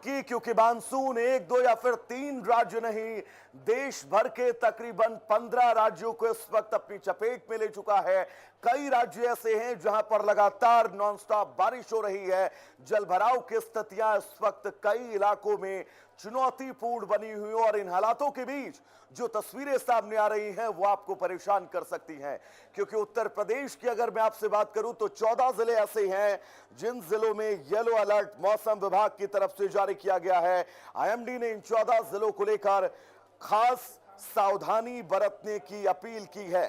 की, क्योंकि मानसून एक दो या फिर तीन राज्य नहीं, देश भर के तकरीबन 15 राज्यों को इस वक्त अपनी चपेट में ले चुका है। कई राज्य ऐसे हैं जहां पर लगातार नॉनस्टॉप बारिश हो रही है। जलभराव की स्थितियां इस वक्त कई इलाकों में चुनौतीपूर्ण बनी हुई, और इन हालातों के बीच जो तस्वीरें सामने आ रही हैं वो आपको परेशान कर सकती हैं। क्योंकि उत्तर प्रदेश की अगर मैं आपसे बात करूं तो 14 जिले ऐसे हैं जिन जिलों में येलो अलर्ट मौसम विभाग की तरफ से जारी किया गया है। आईएमडी ने इन 14 जिलों को लेकर खास सावधानी बरतने की अपील की है।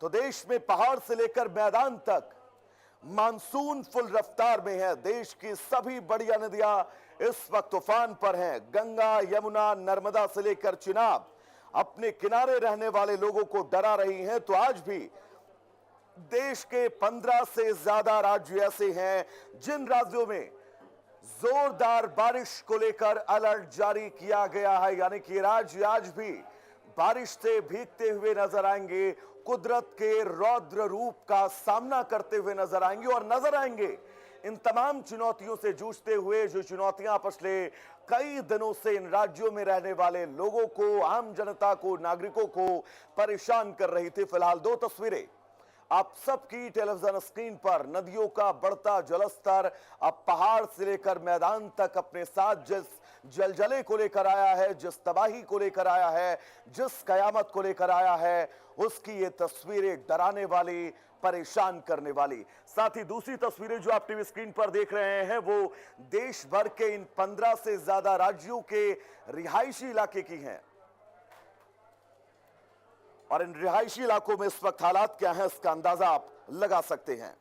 तो देश में पहाड़ से लेकर मैदान तक मानसून फुल रफ्तार में है। देश की सभी बड़ी नदियां इस वक्त तूफान पर हैं। गंगा, यमुना, नर्मदा से लेकर चिनाब अपने किनारे रहने वाले लोगों को डरा रही हैं। तो आज भी देश के 15 से ज्यादा राज्य ऐसे हैं जिन राज्यों में जोरदार बारिश को लेकर अलर्ट जारी किया गया है। यानी कि राज्य आज भी बारिश से भीगते हुए नजर आएंगे, कुदरत के रौद्र रूप का सामना करते हुए नजर आएंगे, और नजर आएंगे इन तमाम चुनौतियों से जूझते हुए, जो चुनौतियां पिछले कई दिनों से इन राज्यों में रहने वाले लोगों को, आम जनता को, नागरिकों को परेशान कर रही थी। फिलहाल दो तस्वीरें आप सबकी टेलीविजन स्क्रीन पर। नदियों का बढ़ता जलस्तर अब पहाड़ से लेकर मैदान तक अपने साथ जिस जलजले को लेकर आया है, जिस तबाही को लेकर आया है, जिस कयामत को लेकर आया है, उसकी ये तस्वीरें डराने वाली, परेशान करने वाली। साथ ही दूसरी तस्वीरें जो आप टीवी स्क्रीन पर देख रहे हैं वो देश भर के इन 15 से ज्यादा राज्यों के रिहायशी इलाके की हैं, और इन रिहायशी इलाकों में इस वक्त हालात क्या हैं इसका अंदाजा आप लगा सकते हैं।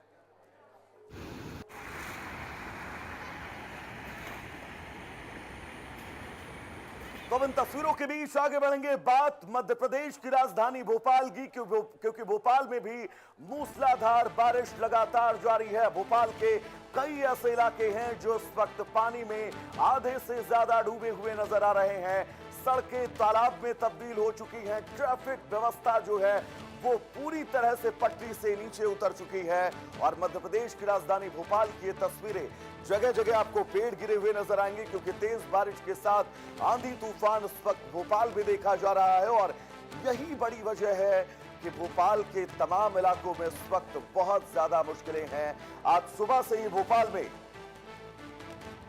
तो अब इन तस्वीरों के बीच आगे बढ़ेंगे। बात मध्य प्रदेश की राजधानी भोपाल की, क्योंकि भोपाल में भी मूसलाधार बारिश लगातार जारी है। भोपाल के कई ऐसे इलाके हैं जो इस वक्त पानी में आधे से ज्यादा डूबे हुए नजर आ रहे हैं। सड़कें तालाब में तब्दील हो चुकी हैं। ट्रैफिक व्यवस्था जो है वो पूरी तरह से पटरी से नीचे उतर चुकी है। और मध्य प्रदेश की राजधानी भोपाल की ये तस्वीरें, जगह जगह आपको पेड़ गिरे हुए नजर आएंगे, क्योंकि तेज बारिश के साथ आंधी तूफान इस वक्त भोपाल में देखा जा रहा है। और यही बड़ी वजह है कि भोपाल के तमाम इलाकों में इस वक्त बहुत ज्यादा मुश्किलें हैं। आज सुबह से ही भोपाल में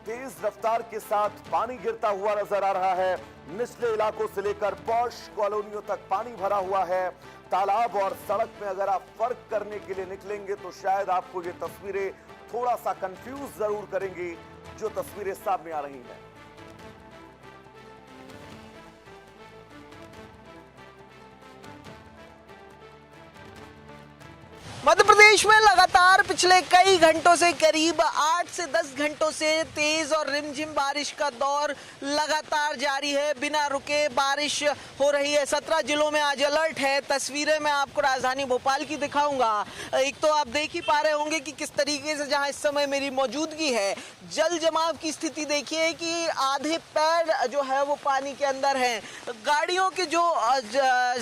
तेज रफ्तार के साथ पानी गिरता हुआ नजर आ रहा है। निचले इलाकों से लेकर पॉश कॉलोनियों तक पानी भरा हुआ है। तालाब और सड़क में अगर आप फर्क करने के लिए निकलेंगे तो शायद आपको ये तस्वीरें थोड़ा सा कंफ्यूज जरूर करेंगी, जो तस्वीरें सामने आ रही हैं। मध्य प्रदेश में लगातार पिछले कई घंटों से, करीब 8 से 10 घंटों से तेज और रिमझिम बारिश का दौर लगातार जारी है। बिना रुके बारिश हो रही है। 17 जिलों में आज अलर्ट है। तस्वीरें मैं आपको राजधानी भोपाल की दिखाऊंगा। एक तो आप देख ही पा रहे होंगे कि किस तरीके से जहां इस समय मेरी मौजूदगी है, जल जमाव की स्थिति देखिए कि आधे पैर जो है वो पानी के अंदर हैं। गाड़ियों के जो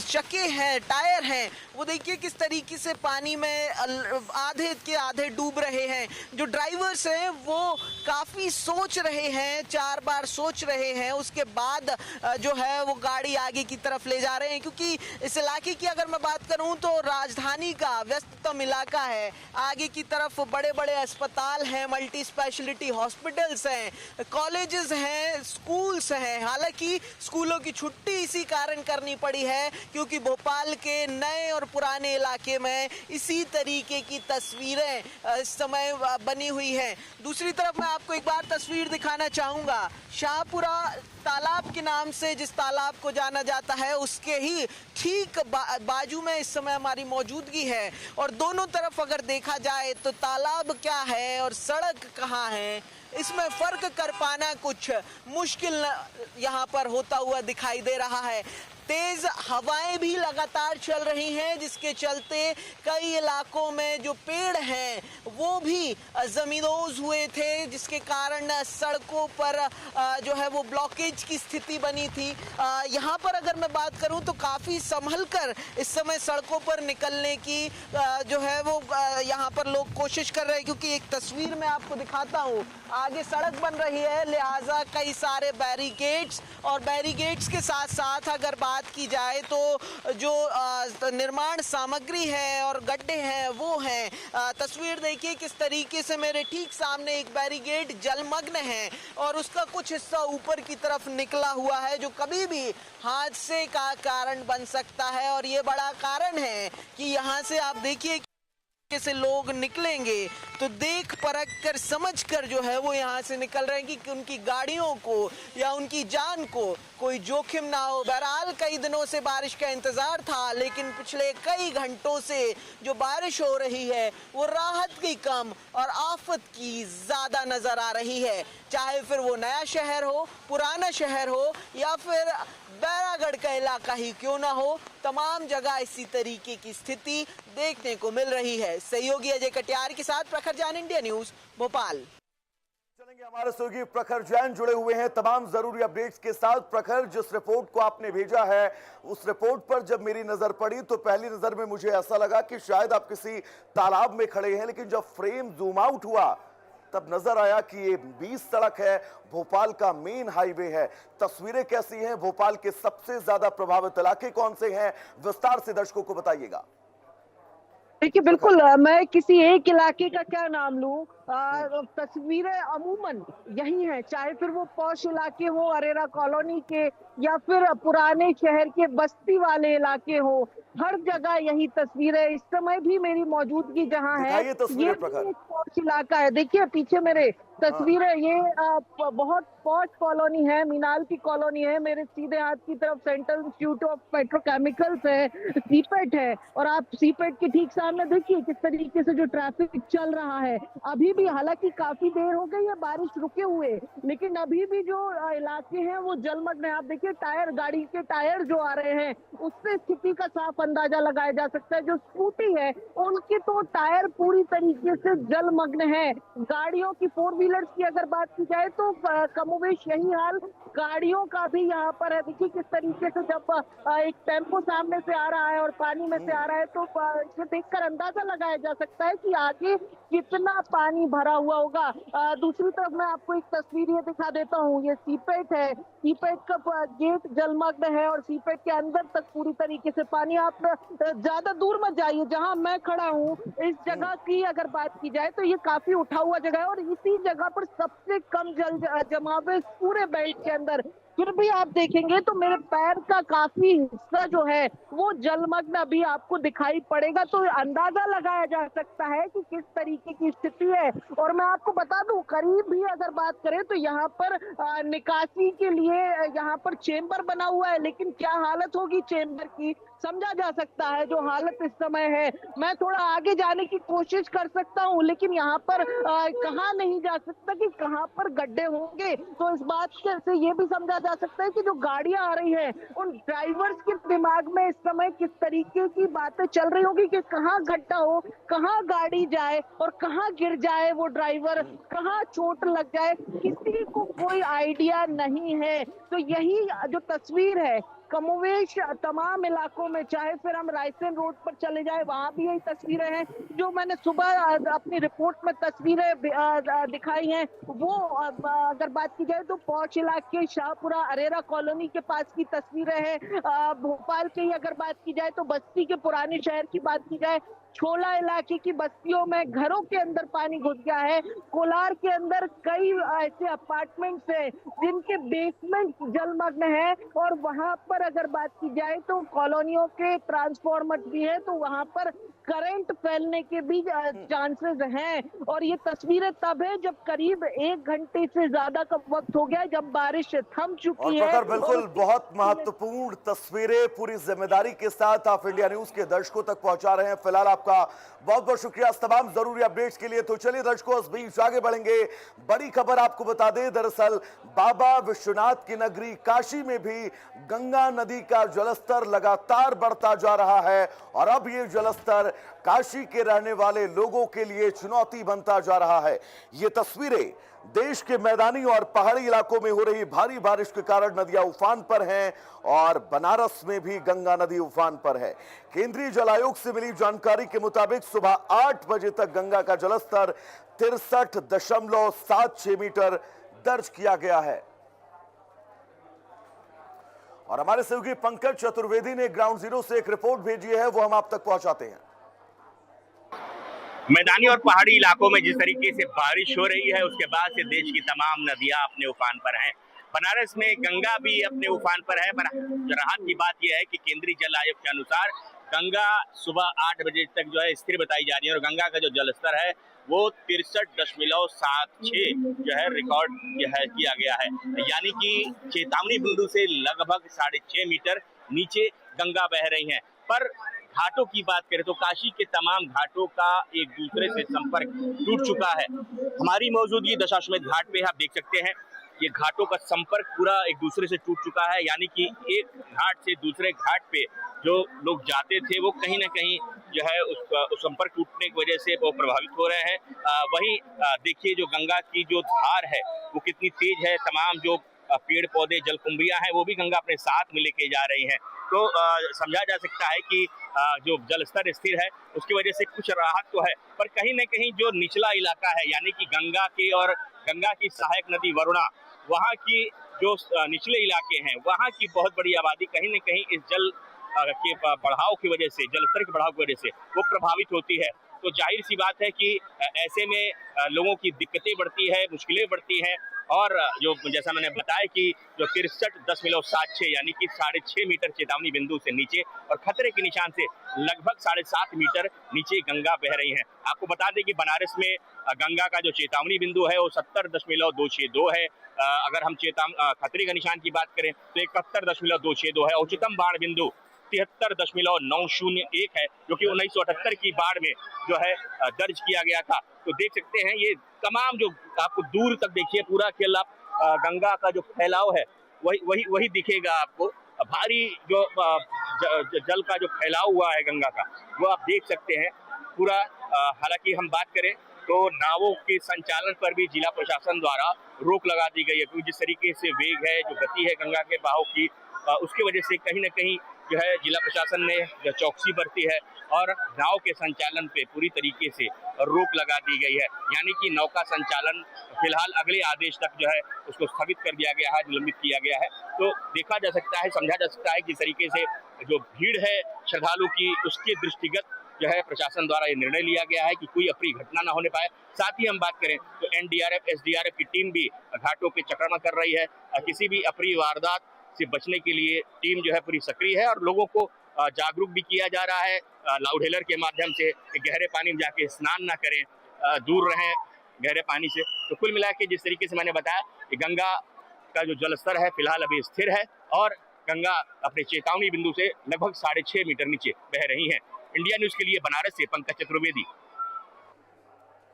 चक्के हैं, टायर हैं, वो देखिए किस तरीके से पानी में आधे के आधे डूब रहे हैं। जो ड्राइवर्स हैं वो काफी सोच रहे हैं, 4 बार सोच रहे हैं, उसके बाद जो है वो गाड़ी आगे की तरफ ले जा रहे हैं। क्योंकि इस इलाके की अगर मैं बात करूं तो राजधानी का व्यस्ततम इलाका है। आगे की तरफ बड़े बड़े अस्पताल हैं, मल्टी स्पेशलिटी हॉस्पिटल्स हैं, कॉलेजेस हैं, स्कूल्स हैं। हालांकि स्कूलों की छुट्टी इसी कारण करनी पड़ी है क्योंकि भोपाल के नए और पुराने इलाके में इसी तरीके की तस्वीरें इस समय बनी हुई हैं। दूसरी तरफ मैं आपको एक बार तस्वीर दिखाना चाहूंगा। शाहपुरा तालाब के नाम से जिस तालाब को जाना जाता है उसके ही ठीक बाजू में इस समय हमारी मौजूदगी है। और दोनों तरफ अगर देखा जाए तो तालाब क्या है और सड़क कहाँ है, इसमें फर्क कर पाना कुछ मुश्किल यहाँ पर होता हुआ दिखाई दे रहा है। तेज हवाएं भी लगातार चल रही हैं, जिसके चलते कई इलाकों में जो पेड़ हैं वो भी जमींदोज हुए थे, जिसके कारण सड़कों पर जो है वो ब्लॉकेज आज की स्थिति बनी थी। यहाँ पर अगर मैं बात करूं तो काफी संभल कर इस समय सड़कों पर निकलने की जो है वो यहाँ पर लोग कोशिश कर रहे हैं, क्योंकि एक तस्वीर मैं आपको दिखाता हूँ, आगे सड़क बन रही है, लिहाजा कई सारे बैरिकेड्स, और बैरिकेड्स के साथ साथ अगर बात की जाए तो जो निर्माण सामग्री है और गड्ढे हैं वो हैं। तस्वीर देखिए किस तरीके से मेरे ठीक सामने एक बैरिकेड जलमग्न है और उसका कुछ हिस्सा ऊपर की तरफ निकला हुआ है, जो कभी भी हादसे का कारण बन सकता है। और ये बड़ा कारण है कि यहाँ से आप देखिए से लोग निकलेंगे तो देख परख कर समझ कर जो है वो यहाँ से निकल रहे हैं कि उनकी गाड़ियों को या उनकी जान को कोई जोखिम ना हो। बहरहाल कई दिनों से बारिश का इंतजार था, लेकिन पिछले कई घंटों से जो बारिश हो रही है वो राहत की कम और आफत की ज्यादा नजर आ रही है। चाहे फिर वो नया शहर हो, पुराना शहर हो या फिर बैरागढ़ का इलाका ही क्यों ना हो, तमाम जगह इसी तरीके की स्थिति देखने को मिल रही है। सहयोगी अजय कटियार के साथ प्रखर जैन, इंडिया न्यूज, भोपाल। चलेंगे हमारे सहयोगी प्रखर जैन जुड़े हुए हैं तमाम जरूरी अपडेट्स के साथ। प्रखर, जिस रिपोर्ट को आपने भेजा है उस रिपोर्ट पर जब मेरी नजर पड़ी तो पहली नजर में मुझे ऐसा लगा कि शायद आप किसी तालाब में खड़े हैं, लेकिन जब फ्रेम जूम आउट हुआ तब नजर आया कि ये 20 सड़क है, भोपाल का मेन हाईवे है। तस्वीरें कैसी हैं, भोपाल के सबसे ज्यादा प्रभावित इलाके कौन से हैं, विस्तार से दर्शकों को बताइएगा। देखिए बिल्कुल, मैं किसी एक इलाके का क्या नाम लूं, तस्वीरें अमूमन यही हैं, चाहे फिर वो पॉश इलाके हो अरेरा कॉलोनी के या फिर पुराने शहर के बस्ती वाले इलाके हो, हर जगह यही तस्वीरें। इस समय भी मेरी मौजूदगी जहां है ये भी एक पॉश इलाका है। देखिए पीछे मेरे तस्वीरें, ये बहुत पॉश कॉलोनी है, मीनाल की कॉलोनी है। मेरे सीधे हाथ की तरफ सेंट्रल इंस्टीट्यूट ऑफ पेट्रोकेमिकल्स है, सीपेट है, और आप सीपेट के ठीक सामने देखिए किस तरीके से जो ट्रैफिक चल रहा है। अभी भी, हालांकि काफी देर हो गई है बारिश रुके हुए, लेकिन अभी भी जो इलाके हैं वो जलमग्न है। आप देखिए टायर, गाड़ी के टायर जो आ रहे हैं उससे स्थिति का साफ अंदाजा लगाया जा सकता है। जो स्कूटी है उनके तो टायर पूरी तरीके से जलमग्न है। गाड़ियों की, फोर व्हीलर्स की अगर बात की जाए तो कमोवेश यही हाल गाड़ियों का भी यहाँ पर है। देखिए किस तरीके से जब एक टेम्पो सामने से आ रहा है और पानी में से आ रहा है तो इसे देखकर अंदाजा लगाया जा सकता है कि आगे कितना पानी भरा हुआ होगा। दूसरी तरफ मैं आपको एक तस्वीर ये दिखा देता हूँ, ये सीपेट है, सीपेट का गेट जलमग्न है और सीपेट के अंदर तक पूरी तरीके से पानी। आप ज्यादा दूर मत जाइए, जहां मैं खड़ा हूँ इस जगह की अगर बात की जाए तो ये काफी उठा हुआ जगह है और इसी जगह पर सबसे कम जल जमाव है पूरे बेल्ट के अंदर। फिर भी आप देखेंगे तो मेरे पैर का काफी हिस्सा जो है वो जलमग्न अभी आपको दिखाई पड़ेगा, तो अंदाजा लगाया जा सकता है कि किस तरीके की स्थिति है। और मैं आपको बता दूं, करीब भी अगर बात करें तो यहाँ पर निकासी के लिए यहाँ पर चेंबर बना हुआ है, लेकिन क्या हालत होगी चेंबर की समझा जा सकता है जो हालत इस समय है। मैं थोड़ा आगे जाने की कोशिश कर सकता हूँ, लेकिन यहाँ पर कहाँ नहीं जा सकता कि कहाँ पर गड्ढे होंगे। तो इस बात से ये भी समझा जा सकता है कि जो गाड़ियां आ रही हैं उन ड्राइवर्स के दिमाग में इस समय किस तरीके की बातें चल रही होगी कि कहाँ गड्ढा हो, कहाँ गाड़ी जाए और कहाँ गिर जाए वो ड्राइवर, कहाँ चोट लग जाए, किसी को कोई आइडिया नहीं है। तो यही जो तस्वीर है कमोवेश तमाम इलाकों में, चाहे फिर हम रायसेन रोड पर चले जाए वहां भी यही तस्वीरें हैं। जो मैंने सुबह अपनी रिपोर्ट में तस्वीरें दिखाई हैं वो अगर बात की जाए तो पौष इलाके शाहपुरा अरेरा कॉलोनी के पास की तस्वीरें हैं। भोपाल की अगर बात की जाए तो बस्ती के पुराने शहर की बात की जाए, छोला इलाके की बस्तियों में घरों के अंदर पानी घुस गया है। कोलार के अंदर कई ऐसे अपार्टमेंट्स हैं जिनके बेसमेंट जलमग्न है और वहां पर अगर बात की जाए तो कॉलोनियों के ट्रांसफार्मर भी है, तो वहां पर करंट फैलने के भी चांसेस हैं। और ये तस्वीरें तब है जब करीब 1 घंटे से ज्यादा का वक्त हो गया, जब बारिश थम चुकी है। बिल्कुल बहुत महत्वपूर्ण तस्वीरें पूरी जिम्मेदारी के साथ आप इंडिया न्यूज के दर्शकों तक पहुंचा रहे हैं। फिलहाल आपका बहुत बहुत शुक्रिया इस तमाम जरूरी अपडेट्स के लिए। तो चलिए दर्शकों इस बीच आगे बढ़ेंगे, बड़ी खबर आपको बता दें, दरअसल बाबा विश्वनाथ की नगरी काशी में भी गंगा नदी का जलस्तर लगातार बढ़ता जा रहा है और अब ये जलस्तर काशी के रहने वाले लोगों के लिए चुनौती बनता जा रहा है। ये तस्वीरें देश के मैदानी और पहाड़ी इलाकों में हो रही भारी बारिश के कारण नदियां उफान पर हैं और बनारस में भी गंगा नदी उफान पर है। केंद्रीय जल आयोग से मिली जानकारी के मुताबिक सुबह 8 बजे तक गंगा का जलस्तर 63.76 मीटर दर्ज किया गया है। और हमारे सहयोगी पंकज चतुर्वेदी ने ग्राउंड जीरो से एक रिपोर्ट भेजी है, वो हम आप तक पहुंचाते हैं। मैदानी और पहाड़ी इलाकों में जिस तरीके से बारिश हो रही है, उसके बाद से देश की तमाम नदियां अपने उफान पर हैं। बनारस में गंगा भी अपने उफान पर है। राहत की बात यह है कि केंद्रीय जल आयोग के अनुसार गंगा सुबह 8 बजे तक जो है स्थिर बताई जा रही है और गंगा का जो जलस्तर है वो 63.76 जो है रिकॉर्ड किया गया है, यानी कि चेतावनी बिंदु से लगभग 6.5 मीटर नीचे गंगा बह रही है। पर घाटों की बात करें तो काशी के तमाम घाटों का एक दूसरे से संपर्क टूट चुका है। हमारी मौजूदगी दशाश्वमेध घाट पे आप देख सकते हैं, ये घाटों का संपर्क पूरा एक दूसरे से टूट चुका है, यानी कि एक घाट से दूसरे घाट पे जो लोग जाते थे वो कहीं ना कहीं जो है उस संपर्क टूटने की वजह से वो प्रभावित हो रहे हैं। वहीं देखिए जो गंगा की जो धार है वो कितनी तेज है। तमाम जो पेड़ पौधे जलकुंभियां हैं वो भी गंगा अपने साथ में लेके जा रही हैं। तो समझा जा सकता है कि जो जल स्तर स्थिर है उसकी वजह से कुछ राहत तो है, पर कहीं न कहीं जो निचला इलाका है यानी कि गंगा के और गंगा की सहायक नदी वरुणा, वहाँ की जो निचले इलाके हैं वहाँ की बहुत बड़ी आबादी कहीं न कहीं इस जल के बढ़ाव की वजह से, जल स्तर के बढ़ाव की वजह से वो प्रभावित होती है। तो जाहिर सी बात है कि ऐसे में लोगों की दिक्कतें बढ़ती है, मुश्किलें बढ़ती हैं और जो जैसा मैंने बताया कि जो 63.76 यानी कि 6.5 मीटर चेतावनी बिंदु से नीचे और खतरे के निशान से लगभग 7.5 मीटर नीचे गंगा बह रही है। आपको बता दें कि बनारस में गंगा का जो चेतावनी बिंदु है वो 70.262 है। अगर हम खतरे के निशान की बात करें तो 71.262 है। उच्चतम बाढ़ बिंदु 73.901 है, जो कि 1978 की बाढ़ में जो है दर्ज किया गया था। तो देख सकते हैं ये तमाम जो आपको दूर तक देखिए पूरा केवल गंगा का जो फैलाव है वही दिखेगा आपको। भारी जो जल का जो फैलाव हुआ है गंगा का वो आप देख सकते हैं पूरा। हालांकि हम बात करें तो नावों के संचालन पर भी जिला प्रशासन द्वारा रोक लगा दी गई है, क्योंकि जिस तरीके से वेग है, जो गति है गंगा के बहाव की, उसकी वजह से कहीं ना कहीं जो है जिला प्रशासन ने जो चौकसी बरती है और नाव के संचालन पे पूरी तरीके से रोक लगा दी गई है। यानी कि नौका संचालन फिलहाल अगले आदेश तक जो है उसको स्थगित कर दिया गया है, निलंबित किया गया है। तो देखा जा सकता है, समझा जा सकता है कि इस तरीके से जो भीड़ है श्रद्धालु की, उसके दृष्टिगत जो है प्रशासन द्वारा ये निर्णय लिया गया है कि कोई अप्रिय घटना ना होने पाए। साथ ही हम बात करें तो एनडीआरएफ, एसडीआरएफ की टीम भी घाटों के चक्रमा कर रही है। किसी भी अप्रिय वारदात से बचने के लिए टीम जो है पूरी सक्रिय है और लोगों को जागरूक भी किया जा रहा है लाउड हेलर के माध्यम से कि गहरे पानी में जाके स्नान ना करें, दूर रहें गहरे पानी से। तो कुल मिला के जिस तरीके से मैंने बताया कि गंगा का जो जलस्तर है फिलहाल अभी स्थिर है और गंगा अपने चेतावनी बिंदु से लगभग 6.5 मीटर नीचे बह रही है। इंडिया न्यूज के लिए बनारस से पंकज चतुर्वेदी।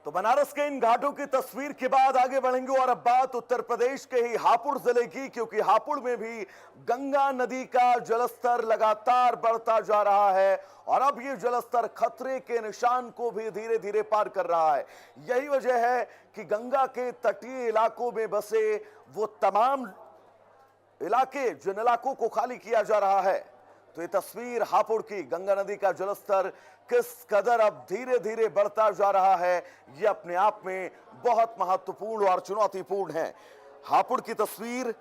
तो बनारस के इन घाटों की तस्वीर के बाद आगे बढ़ेंगे और अब बात उत्तर प्रदेश के ही हापुड़ जिले की, क्योंकि हापुड़ में भी गंगा नदी का जलस्तर लगातार बढ़ता जा रहा है और अब ये जलस्तर खतरे के निशान को भी धीरे धीरे पार कर रहा है। यही वजह है कि गंगा के तटीय इलाकों में बसे वो तमाम इलाके, जिन इलाकों को खाली किया जा रहा है। तो ये तस्वीर हापुड़ की, गंगा नदी का जलस्तर किस कदर अब धीरे धीरे बढ़ता जा रहा है, ये अपने आप में बहुत महत्वपूर्ण और चुनौतीपूर्ण है। हापुड़ की तस्वीर,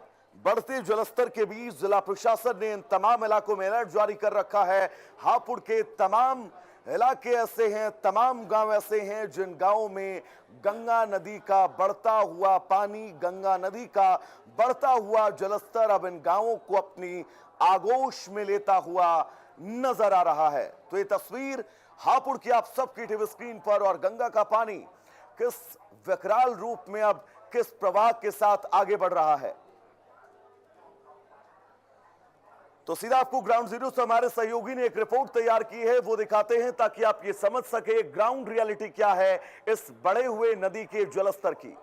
बढ़ते जलस्तर के बीच जिला प्रशासन ने इन तमाम इलाकों में अलर्ट जारी कर रखा है। हापुड़ के तमाम इलाके ऐसे हैं, तमाम गांव ऐसे हैं जिन गांवों में गंगा नदी का बढ़ता हुआ पानी, गंगा नदी का बढ़ता हुआ जलस्तर अब इन गांवों को अपनी आगोश में लेता हुआ नजर आ रहा है। तो ये तस्वीर हापुड़ की आप सबकी टीवी स्क्रीन पर, और गंगा का पानी किस विकराल रूप में अब किस प्रवाह के साथ आगे बढ़ रहा है। तो सीधा आपको ग्राउंड जीरो से हमारे सहयोगी ने एक रिपोर्ट तैयार की है, वो दिखाते हैं ताकि आप ये समझ सके ग्राउंड रियलिटी क्या है इस बढ़े हुए नदी के जलस्तर की।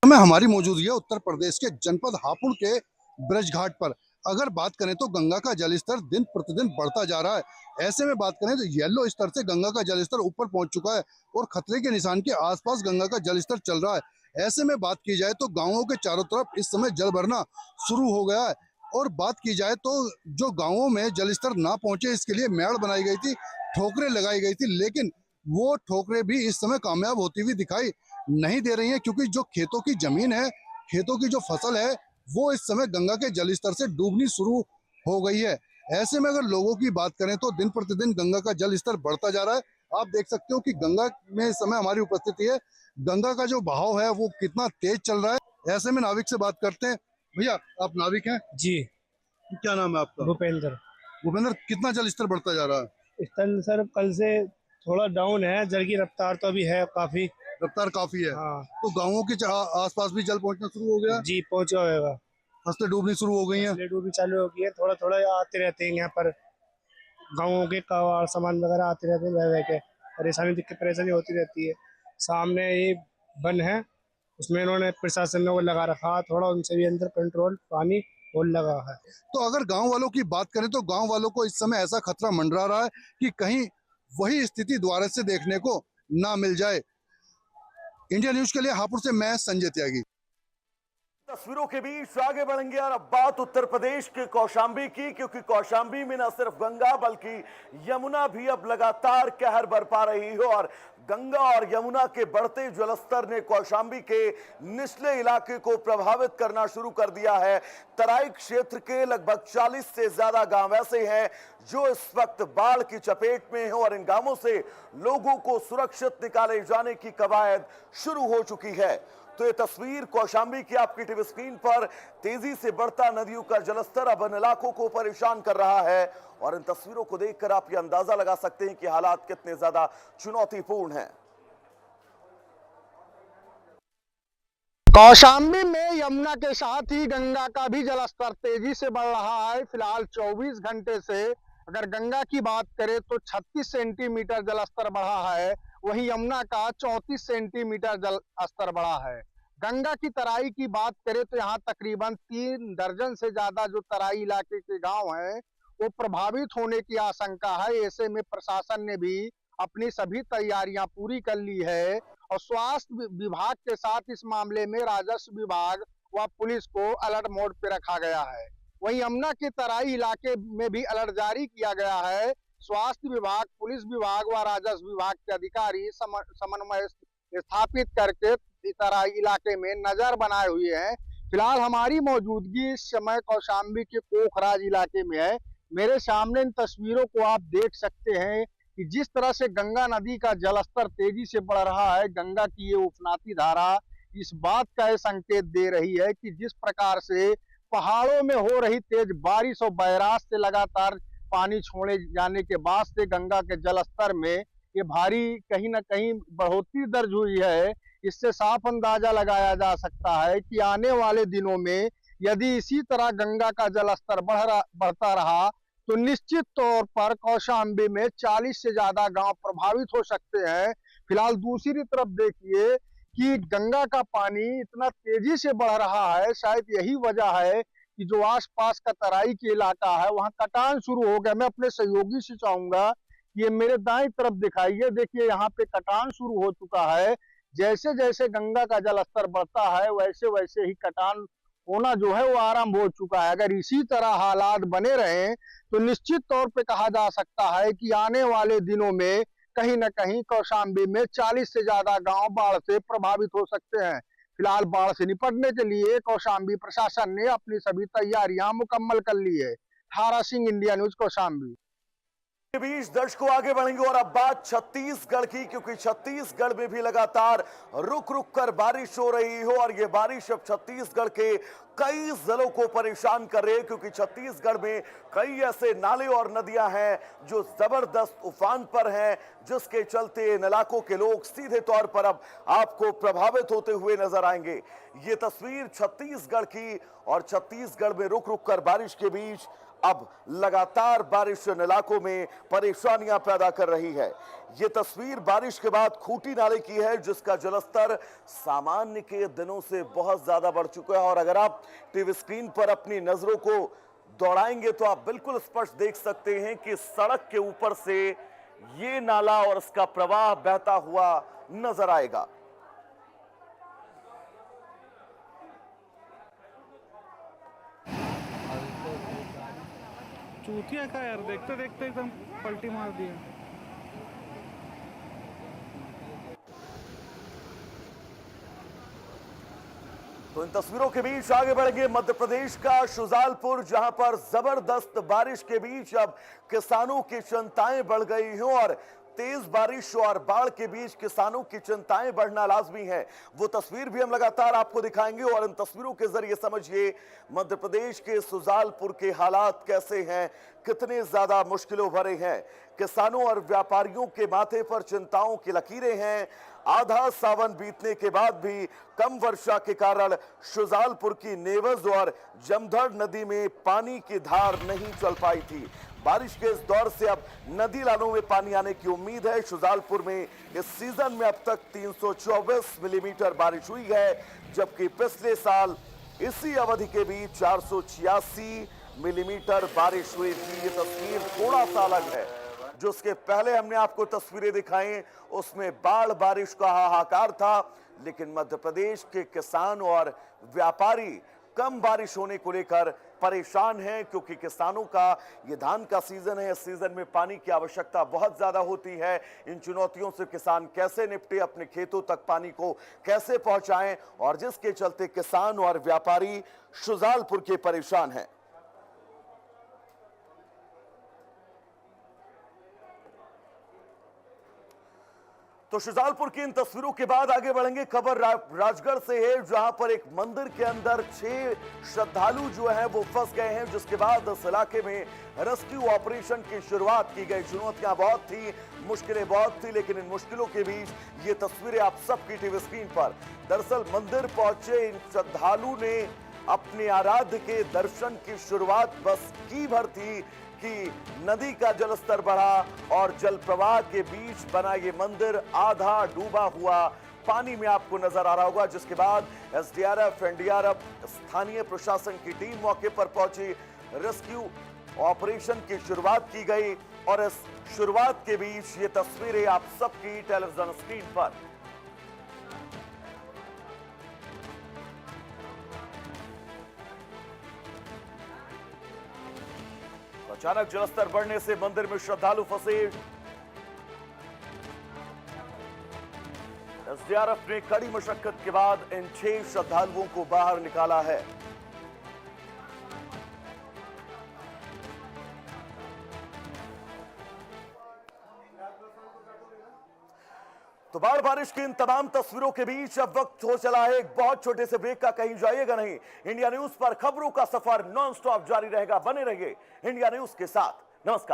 हमारी मौजूदगी है उत्तर प्रदेश के जनपद हापुड़ के ब्रज घाट पर। अगर बात करें तो गंगा का जलस्तर दिन प्रतिदिन बढ़ता जा रहा है। ऐसे में बात करें तो येलो स्तर से गंगा का जलस्तर ऊपर पहुंच चुका है और खतरे के निशान के आसपास गंगा का जलस्तर चल रहा है। ऐसे में बात की जाए तो गांवों के चारों तरफ इस समय जल भरना शुरू हो गया है। और बात की जाए तो जो गांवों में जलस्तर ना पहुंचे इसके लिए मेड़ बनाई गई थी, ठोकरें लगाई गई थी, लेकिन वो ठोकरें भी इस समय कामयाब होती हुई दिखाई नहीं दे रही हैं, क्योंकि जो खेतों की जमीन है, खेतों की जो फसल है, वो इस समय गंगा के जलस्तर से डूबनी शुरू हो गई है। ऐसे में अगर लोगों की बात करें तो दिन प्रतिदिन गंगा का जलस्तर बढ़ता जा रहा है। आप देख सकते हो कि गंगा में इस समय हमारी उपस्थिति है, गंगा का जो बहाव है वो कितना तेज चल रहा है। ऐसे में नाविक से बात करते हैं। भैया आप नाविक हैं? जी। क्या नाम है आपका? भूपेंद्र। भूपेंद्र, कितना जलस्तर बढ़ता जा रहा है? स्थल सर कल से थोड़ा डाउन है, जल की रफ्तार तो अभी है काफी। रफ्तार काफी है। हाँ। तो गांवों के आसपास भी जल पहुंचना शुरू हो गया? जी पहुंचा होगा। फसलें डूबनी शुरू हो गई हैं? फसलें डूबी चालू हो गई है, थोड़ा थोड़ा आते रहते हैं यहाँ पर। गाँवों के कबाड़ सामान वगैरह आते रहते हैं, रह के दिक्कत परेशानी होती रहती है। सामने ये बन है, उसमें इन्होंने प्रशासन ने वो लगा रखा, थोड़ा उनसे भी अंदर कंट्रोल पानी और लगा है। तो अगर गांव वालों की बात करें तो गांव वालों को इस समय ऐसा खतरा मंडरा रहा है कि कहीं वही स्थिति दोबारा से देखने को ना मिल जाए। इंडिया न्यूज के लिए हापुड़ से मैं संजय त्यागी। तस्वीरों के बीच आगे बढ़ेंगे और अब बात उत्तर प्रदेश के कौशांबी की, क्योंकि कौशांबी में न सिर्फ गंगा बल्कि यमुना भी अब लगातार कहर बरपा रही है और गंगा और यमुना के बढ़ते जलस्तर ने कौशांबी के निचले इलाके को प्रभावित करना शुरू कर दिया है। तराई क्षेत्र के लगभग 40 से ज्यादा गांव ऐसे हैं जो इस वक्त बाढ़ की चपेट में हैं और इन गांवों से लोगों को सुरक्षित निकाले जाने की कवायद शुरू हो चुकी है। तो ये तस्वीर कौशांबी की आपकी टीवी स्क्रीन पर, तेजी से बढ़ता नदियों का जलस्तर अब इन इलाकों को परेशान कर रहा है और इन तस्वीरों को देखकर आप ये अंदाजा लगा सकते हैं कि हालात कितने ज्यादा चुनौतीपूर्ण हैं। कौशांबी में यमुना के साथ ही गंगा का भी जलस्तर तेजी से बढ़ रहा है। फिलहाल 24 घंटे से अगर गंगा की बात करें तो 36 सेंटीमीटर जलस्तर बढ़ा है, वहीं यमुना का 34 सेंटीमीटर जल स्तर बढ़ा है। गंगा की तराई की बात करें तो यहाँ तकरीबन 3 दर्जन से ज्यादा जो तराई इलाके के गांव हैं वो प्रभावित होने की आशंका है। ऐसे में प्रशासन ने भी अपनी सभी तैयारियां पूरी कर ली है और स्वास्थ्य विभाग के साथ इस मामले में राजस्व विभाग व पुलिस को अलर्ट मोड पे रखा गया है। वहीं यमुना के तराई इलाके में भी अलर्ट जारी किया गया है। स्वास्थ्य विभाग, पुलिस विभाग व राजस्व विभाग के अधिकारी समन्वय स्थापित करके तराई इलाके में नजर बनाए हुए हैं। फिलहाल हमारी मौजूदगी इस समय कौशांबी के कोखराज इलाके में है। मेरे सामने इन तस्वीरों को आप देख सकते हैं कि जिस तरह से गंगा नदी का जलस्तर तेजी से बढ़ रहा है, गंगा की ये उफनाती धारा इस बात का ये संकेत दे रही है कि जिस प्रकार से पहाड़ों में हो रही तेज बारिश और बैराज से लगातार पानी छोड़े जाने के बाद से गंगा के जलस्तर में ये भारी कहीं ना कहीं बढ़ोतरी दर्ज हुई है। इससे साफ अंदाजा लगाया जा सकता है कि आने वाले दिनों में यदि इसी तरह गंगा का जलस्तर बढ़ता रहा तो निश्चित तौर पर कौशांबी में 40 से ज्यादा गांव प्रभावित हो सकते हैं। फिलहाल दूसरी तरफ देखिए कि गंगा का पानी इतना तेजी से बढ़ रहा है, शायद यही वजह है कि जो आसपास का तराई के इलाका है वहां कटान शुरू हो गया। मैं अपने सहयोगी से चाहूंगा कि ये मेरे दाईं तरफ दिखाइए, देखिए यहाँ पे कटान शुरू हो चुका है। जैसे जैसे गंगा का जलस्तर बढ़ता है वैसे वैसे ही कटान होना जो है वो आरंभ हो चुका है। अगर इसी तरह हालात बने रहे तो निश्चित तौर पे कहा जा सकता है कि आने वाले दिनों में कहीं न कहीं कौशांबी में 40 से ज्यादा गांव बाढ़ से प्रभावित हो सकते हैं। फिलहाल बाढ़ से निपटने के लिए कौशांबी प्रशासन ने अपनी सभी तैयारियां मुकम्मल कर ली है। थारा सिंह, इंडिया न्यूज, कौशांबी। के बीच दर्शकों आगे बढ़ेंगे और अब बात छत्तीसगढ़ की, क्योंकि छत्तीसगढ़ में भी लगातार रुक रुक कर बारिश हो रही हो और ये बारिश अब छत्तीसगढ़ के कई जिलों को परेशान कर रही है, क्योंकि छत्तीसगढ़ में कई ऐसे नाले और नदियां हैं जो जबरदस्त उफान पर हैं, जिसके चलते इन इलाकों के लोग सीधे तौर पर अब आपको प्रभावित होते हुए नजर आएंगे। ये तस्वीर छत्तीसगढ़ की और छत्तीसगढ़ में रुक रुक कर बारिश के बीच अब लगातार बारिश इन इलाकों में परेशानियां पैदा कर रही है। यह तस्वीर बारिश के बाद खूंटी नाले की है, जिसका जलस्तर सामान्य के दिनों से बहुत ज्यादा बढ़ चुका है और अगर आप टीवी स्क्रीन पर अपनी नजरों को दौड़ाएंगे तो आप बिल्कुल स्पष्ट देख सकते हैं कि सड़क के ऊपर से ये नाला और इसका प्रवाह बहता हुआ नजर आएगा। चूतिया का यार, देखते देखते एकदम पलटी मार दिया। तो इन तस्वीरों के बीच आगे बढ़ेंगे मध्य प्रदेश का शुजालपुर, जहां पर जबरदस्त बारिश के बीच अब किसानों की चिंताएं बढ़ गई हैं और तेज बारिश और बाढ़ के बीच किसानों की चिंताएं बढ़ना लाजमी है। वो तस्वीर भी हम लगातार आपको दिखाएंगे और इन तस्वीरों के जरिए समझिए मध्य प्रदेश के शुजालपुर के हालात कैसे हैं, कितने ज्यादा मुश्किलों भरे हैं। किसानों और व्यापारियों के माथे पर चिंताओं की लकीरें हैं। आधा सावन बीतने के बाद भी कम वर्षा के कारण शुजालपुर की नेवज और जमधर नदी में पानी की धार नहीं चल पाई थी। बारिश के इस दौर से अब नदी नालों में पानी आने की उम्मीद है। शुजालपुर में इस सीजन में अब तक 324 मिलीमीटर बारिश हुई है, जबकि पिछले साल इसी अवधि के बीच 486 मिलीमीटर बारिश हुई थी। ये तस्वीर थोड़ा सा अलग है। जो उसके पहले हमने आपको तस्वीरें दिखाई उसमें बाढ़ बारिश का हाहाकार था, लेकिन मध्य प्रदेश के किसान और व्यापारी कम बारिश होने को लेकर परेशान हैं, क्योंकि किसानों का ये धान का सीजन है। इस सीजन में पानी की आवश्यकता बहुत ज्यादा होती है। इन चुनौतियों से किसान कैसे निपटे, अपने खेतों तक पानी को कैसे पहुंचाएं, और जिसके चलते किसान और व्यापारी शुजालपुर के परेशान हैं। तो शुजालपुर की इन तस्वीरों के बाद आगे बढ़ेंगे। खबर राजगढ़ से है, जहां पर एक मंदिर के अंदर 6 श्रद्धालु जो हैं वो फंस गए हैं, जिसके बाद इस इलाके में रेस्क्यू ऑपरेशन की शुरुआत की गई। चुनौतियां बहुत थी, मुश्किलें बहुत थी, लेकिन इन मुश्किलों के बीच ये तस्वीरें आप सबकी टीवी स्क्रीन पर। दरअसल मंदिर पहुंचे इन श्रद्धालु ने अपने आराध्य के दर्शन की शुरुआत बस की भर थी कि नदी का जलस्तर बढ़ा और जल प्रवाह के बीच बना ये मंदिर आधा डूबा हुआ पानी में आपको नजर आ रहा होगा। जिसके बाद एसडीआरएफ, एनडीआरएफ, स्थानीय प्रशासन की टीम मौके पर पहुंची, रेस्क्यू ऑपरेशन की शुरुआत की गई और इस शुरुआत के बीच ये तस्वीरें आप सबकी टेलीविजन स्क्रीन पर। अचानक जलस्तर बढ़ने से मंदिर में श्रद्धालु फंसे। एसडीआरएफ ने कड़ी मशक्कत के बाद इन 6 श्रद्धालुओं को बाहर निकाला है। तो बाढ़ बारिश की इन तमाम तस्वीरों के बीच अब वक्त हो चला है एक बहुत छोटे से ब्रेक का। कहीं जाइएगा नहीं, इंडिया न्यूज पर खबरों का सफर नॉन स्टॉप जारी रहेगा। बने रहिए इंडिया न्यूज के साथ। नमस्कार।